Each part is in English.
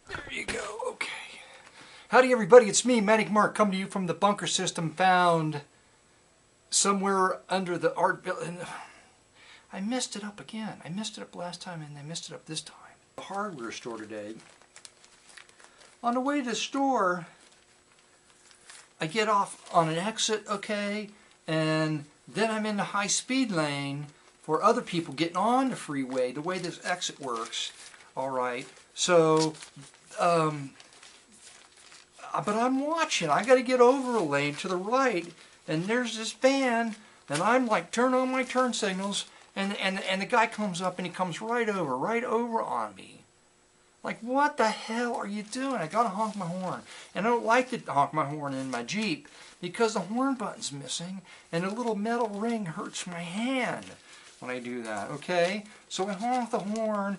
There you go. Okay. Howdy, everybody. It's me, Manic Mark, coming to you from the bunker system found somewhere under the art building. I messed it up again. I messed it up last time, and I messed it up this time. The hardware store today. On the way to the store, I get off on an exit, okay, and then I'm in the high-speed lane for other people getting on the freeway, the way this exit works. All right, so, but I'm watching. I got to get over a lane to the right, and there's this van, and I'm like, turn on my turn signals, and the guy comes up, and he comes right over on me. Like, what the hell are you doing? I got to honk my horn. And I don't like to honk my horn in my Jeep because the horn button's missing, and a little metal ring hurts my hand when I do that, okay? So I honk the horn.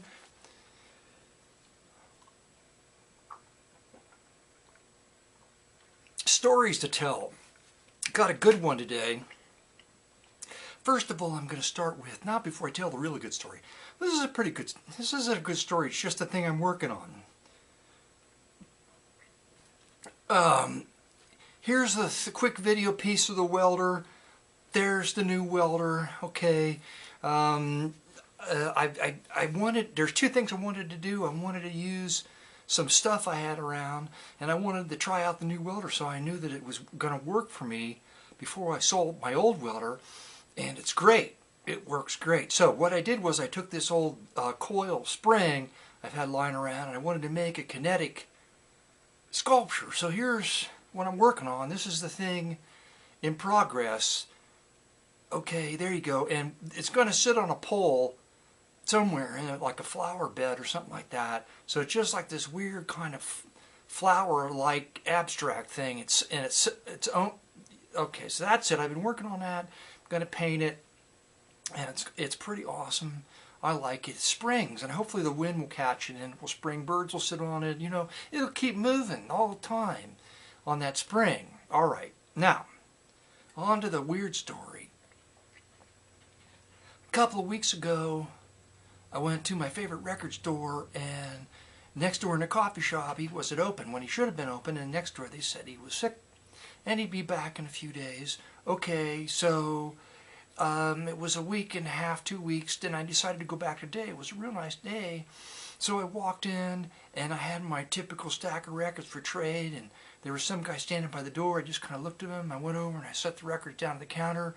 Stories to tell. Got a good one today. First of all, I'm going to start with, not before I tell the really good story. This is a good story. It's just the thing I'm working on. Here's the quick video piece of the welder. There's the new welder. Okay. I wanted, there's two things I wanted to do. I wanted to use some stuff I had around, and I wanted to try out the new welder so I knew that it was going to work for me before I sold my old welder. And it's great. It works great. So what I did was I took this old coil spring I've had lying around, and I wanted to make a kinetic sculpture. So here's what I'm working on. This is the thing in progress. Okay, there you go. And it's going to sit on a pole somewhere in like a flower bed or something like that. So it's just like this weird kind of flower-like abstract thing. It's own. Okay, so that's it. I've been working on that. I'm going to paint it, and it's pretty awesome. I like it. It springs, and hopefully the wind will catch it, and it will spring. Birds will sit on it. You know, it'll keep moving all the time on that spring. All right, now on to the weird story. A couple of weeks ago, I went to my favorite record store, and next door in the coffee shop, he wasn't open when he should have been open, and next door they said he was sick, and he'd be back in a few days. Okay, so it was a week and a half, 2 weeks, then I decided to go back today. It was a real nice day. So I walked in, and I had my typical stack of records for trade, and there was some guy standing by the door. I just kind of looked at him. I went over, and I set the records down on the counter,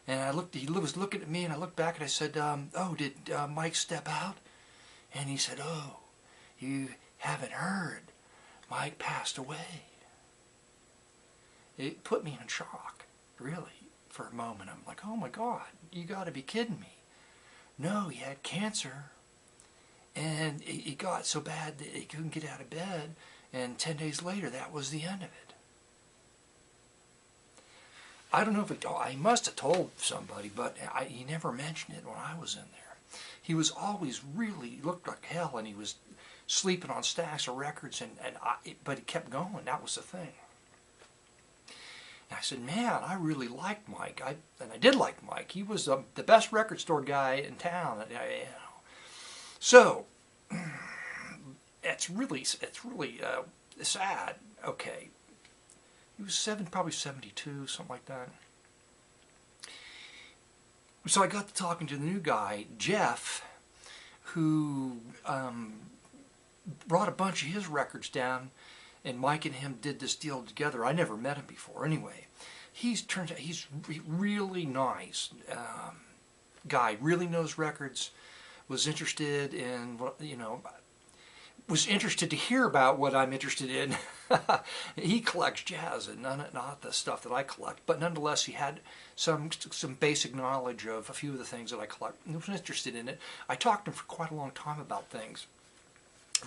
and I looked. He was looking at me, and I looked back, and I said, oh, did Mike step out? And he said, oh, you haven't heard. Mike passed away. It put me in shock, really, for a moment. I'm like, oh my God, you got to be kidding me. No, he had cancer, and it got so bad that he couldn't get out of bed, and 10 days later, that was the end of it. I don't know if I must have told somebody, but he never mentioned it when I was in there. He was always really, looked like hell, and he was sleeping on stacks of records, but he kept going. That was the thing. I said, man, I really liked Mike. And I did like Mike. He was the best record store guy in town. You know. So, it's really sad. Okay. He was probably 72, something like that. So I got to talking to the new guy, Jeff, who brought a bunch of his records down, and Mike and him did this deal together. I never met him before. Anyway, turns out he's really nice guy. Really knows records. Was interested in was interested to hear about what I'm interested in. He collects jazz and not the stuff that I collect, but nonetheless he had some basic knowledge of a few of the things that I collect. He was interested in it. I talked to him for quite a long time about things.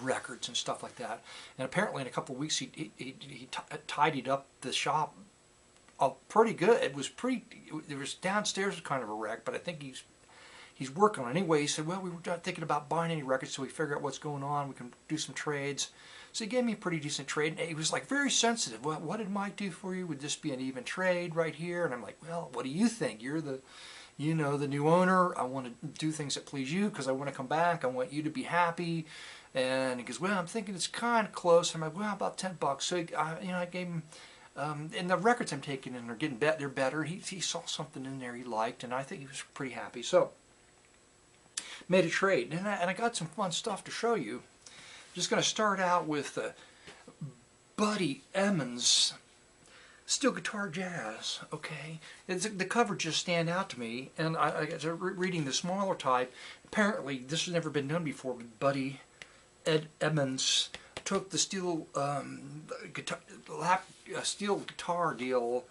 Records and stuff like that, and apparently in a couple of weeks he tidied up the shop pretty good. It was downstairs was kind of a wreck, but I think he's working on it. Anyway, he said, well, we were thinking about buying any records, so we figure out what's going on. We can do some trades. So he gave me a pretty decent trade, and he was like very sensitive. Well, what did Mike do for you? Would this be an even trade right here? And I'm like, well, what do you think? You're the you know, the new owner, I want to do things that please you because I want to come back. I want you to be happy. And he goes, well, I'm thinking it's kind of close. I'm like, well, about $10. So, I gave him, and the records I'm taking in are getting better. They're better. He saw something in there he liked, and I think he was pretty happy. So, made a trade. And I got some fun stuff to show you. Just going to start out with Buddy Emmons Steel Guitar Jazz. Okay, the cover just stand out to me, and I was reading the smaller type. Apparently, this has never been done before. But Buddy Emmons took the steel steel guitar deal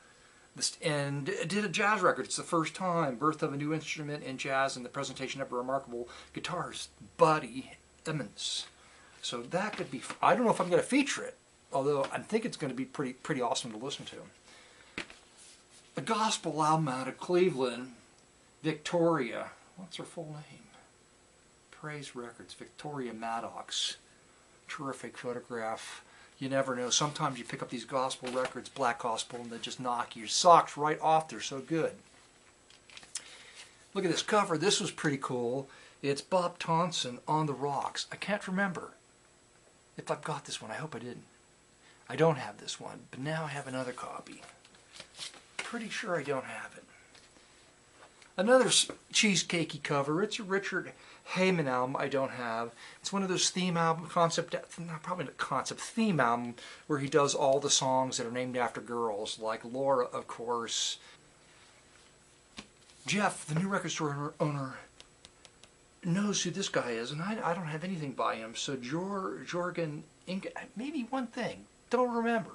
and did a jazz record. It's the first time. Birth of a new instrument in jazz and the presentation of a remarkable guitarist, Buddy Emmons. So that could be, I don't know if I'm going to feature it, although I think it's going to be pretty awesome to listen to. A gospel album out of Cleveland, Victoria. What's her full name? Praise Records, Victoria Maddox. Terrific photograph. You never know. Sometimes you pick up these gospel records, black gospel, and they just knock your socks right off. They're so good. Look at this cover. This was pretty cool. It's Bob Thompson, On the Rocks. I can't remember if I've got this one. I hope I didn't. I don't have this one, but now I have another copy. Pretty sure I don't have it. Another cheesecakey cover. It's a Richard Heyman album I don't have. It's one of those theme album probably not concept, theme album where he does all the songs that are named after girls, like Laura, of course. Jeff, the new record store owner, knows who this guy is, and I don't have anything by him. So Jorgen, maybe one thing, don't remember.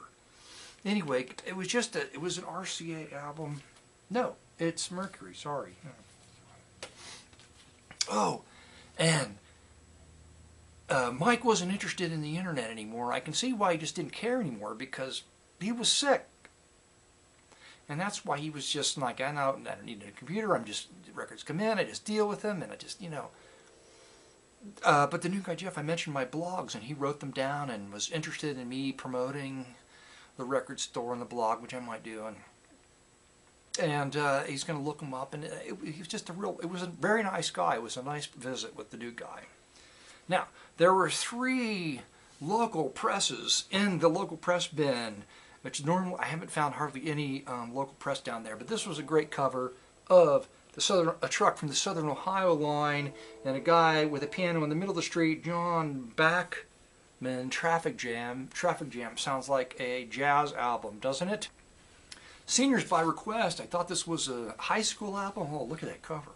Anyway, it was an RCA album. No, it's Mercury. Sorry. Oh, and Mike wasn't interested in the internet anymore. I can see why he just didn't care anymore, because he was sick. And that's why he was just like, I don't need a computer. Records come in, I just deal with them, and I just, But the new guy, Jeff, I mentioned my blogs, and he wrote them down and was interested in me promoting the record store and the blog, which I might do. And he's going to look them up, and he was just it was a very nice guy. It was a nice visit with the new guy. Now, there were 3 local presses in the local press bin, which normally I haven't found hardly any local press down there, but this was a great cover of a truck from the Southern Ohio line, and a guy with a piano in the middle of the street, John Bachman, Traffic Jam. Traffic Jam sounds like a jazz album, doesn't it? Seniors by Request. I thought this was a high school album. Oh, look at that cover.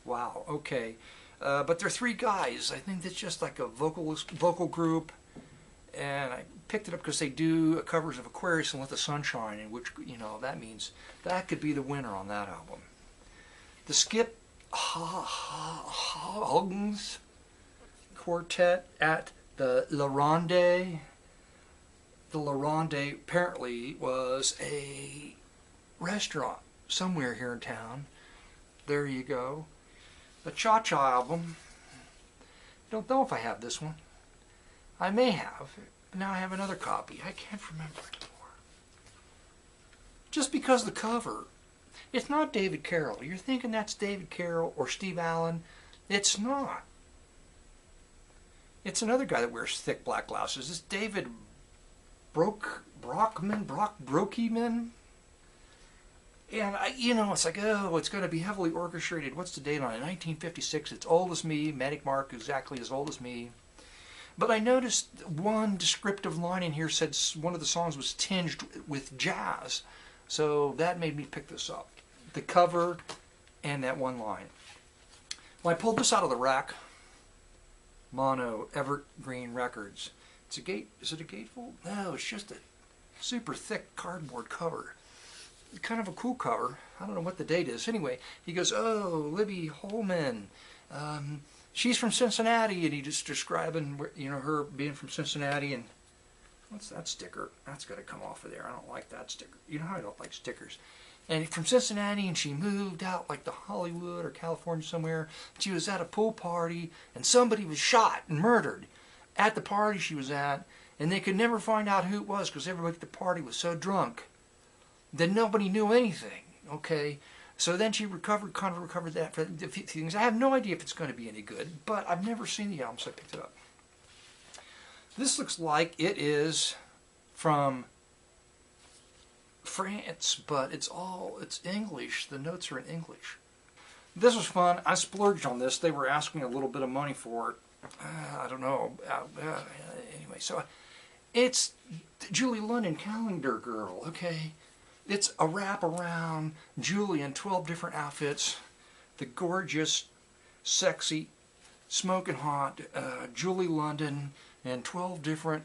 Wow, okay. But they're 3 guys. I think that's just like a vocal group. And I picked it up because they do covers of Aquarius and Let the Sun Shine, in which, that means that could be the winner on that album. The Skip Hogans Quartet at the La Ronde. The La Ronde apparently was a restaurant somewhere here in town. There you go. The Cha-Cha album. Don't know if I have this one. I may have, but now I have another copy. I can't remember anymore. Just because the cover, it's not David Carroll. You're thinking that's David Carroll or Steve Allen. It's not. It's another guy that wears thick black glasses. It's David Brockman. And, it's like, oh, it's going to be heavily orchestrated. What's the date on it? 1956. It's old as me. Manic Mark, exactly as old as me. But I noticed one descriptive line in here said one of the songs was tinged with jazz. So that made me pick this up. The cover and that one line. When I pulled this out of the rack, Mono Evergreen Records. Is it a gatefold? No, it's just a super thick cardboard cover. Kind of a cool cover. I don't know what the date is. Anyway, he goes, oh, Libby Holman. She's from Cincinnati, and he just describing, her being from Cincinnati. And what's that sticker? That's got to come off of there. I don't like that sticker. You know how I don't like stickers. And from Cincinnati, and she moved out like to Hollywood or California somewhere. She was at a pool party, and somebody was shot and murdered at the party she was at, and they could never find out who it was because everybody at the party was so drunk that nobody knew anything. Okay, So then she kind of recovered that for a few things. I have no idea if it's going to be any good, but I've never seen the album, so I picked it up. This looks like it is from France, but it's English. The notes are in English. This was fun. I splurged on this. They were asking a little bit of money for it. I don't know. Anyway, so it's Julie London, Calendar Girl, okay? It's a wraparound Julie in 12 different outfits. The gorgeous, sexy, smoking hot Julie London in 12 different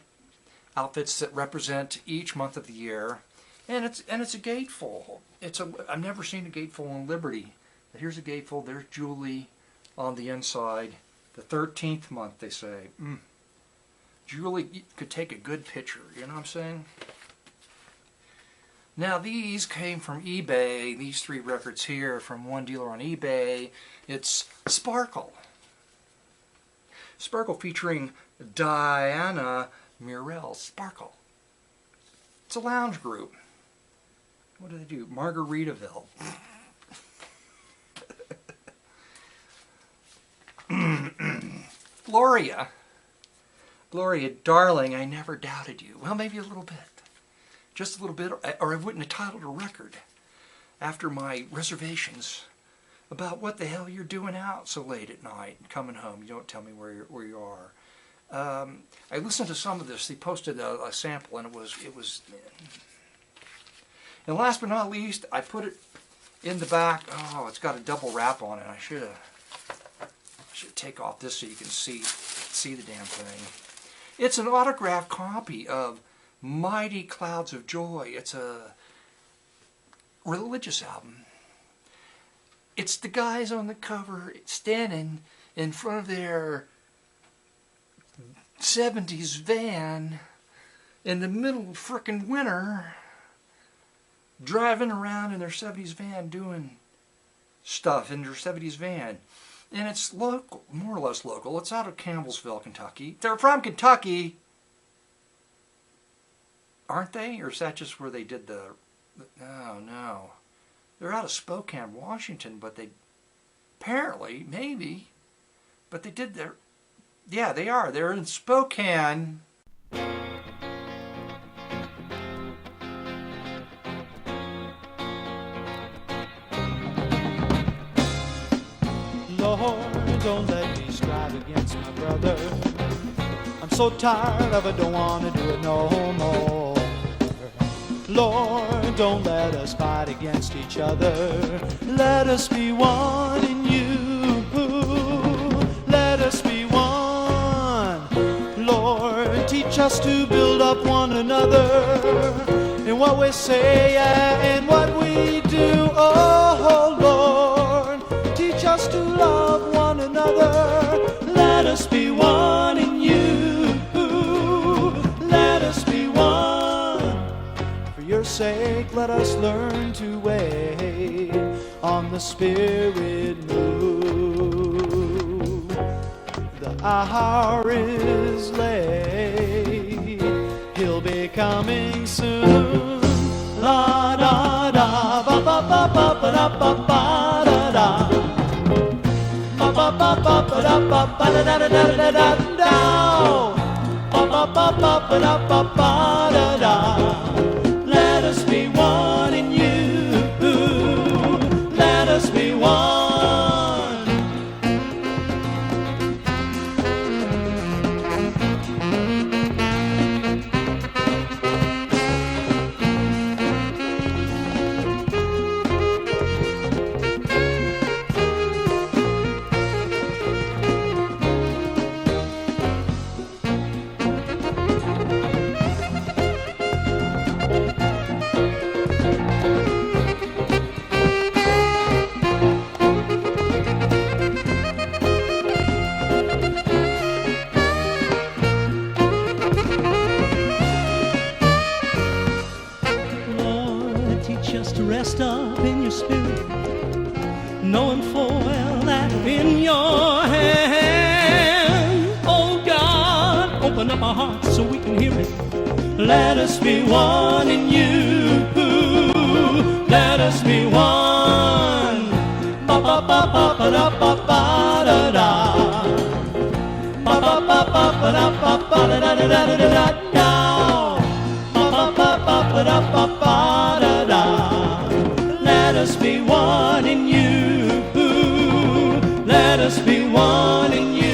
outfits that represent each month of the year. And it's a gatefold. I've never seen a gatefold in Liberty. But here's a gatefold. There's Julie on the inside. The 13th month, they say. Julie could take a good picture. You know what I'm saying? Now these came from eBay. These 3 records here from one dealer on eBay. It's Sparkle. Sparkle featuring Diana Murrell. Sparkle. It's a lounge group. What do they do? Margaritaville. Gloria. Gloria, darling, I never doubted you. Well, maybe a little bit. Just a little bit, or I wouldn't have titled a record after my reservations about what the hell you're doing out so late at night, coming home. You don't tell me where you are. I listened to some of this. They posted a sample, and it was. And last but not least, I put it in the back. Oh, it's got a double wrap on it. I should take off this so you can see the damn thing. It's an autographed copy of Mighty Clouds of Joy. It's a religious album. It's the guys on the cover standing in front of their 70s van in the middle of frickin' winter, driving around in their 70s van doing stuff in their 70s van. And it's local, more or less local. It's out of Campbellsville, Kentucky. They're from Kentucky, aren't they? Or is that just where they did the... No. They're out of Spokane, Washington, but they... Apparently, maybe, but they did their... Yeah, they are. They're in Spokane. Lord, don't let me strive against my brother. I'm so tired of it, don't want to do it no more. Lord, don't let us fight against each other. Let us be one in you. Let us be one. Lord, teach us to build up one another in what we say and what we do. Oh, Lord, teach us to love one another. Let us be one in you. Let us be one. For your sake, let us learn to wait on the Spirit move. The hour is late. He'll be coming soon. La da da ba ba ba ba ba da ba ba da da. Ba ba ba ba ba da ba ba da da da da da da. Ba ba ba ba ba da ba ba da da. Let us be one in you. Let us be one. Rest up in your spirit, knowing full well that in your hand, oh God, open up our hearts so we can hear it. Let us be one in you. Let us be one. da ba ba da da. Ba ba ba ba ba da ba ba da da da da da da now. Ba ba ba ba ba da ba ba da da. Let us be one in you. Let us be one in you.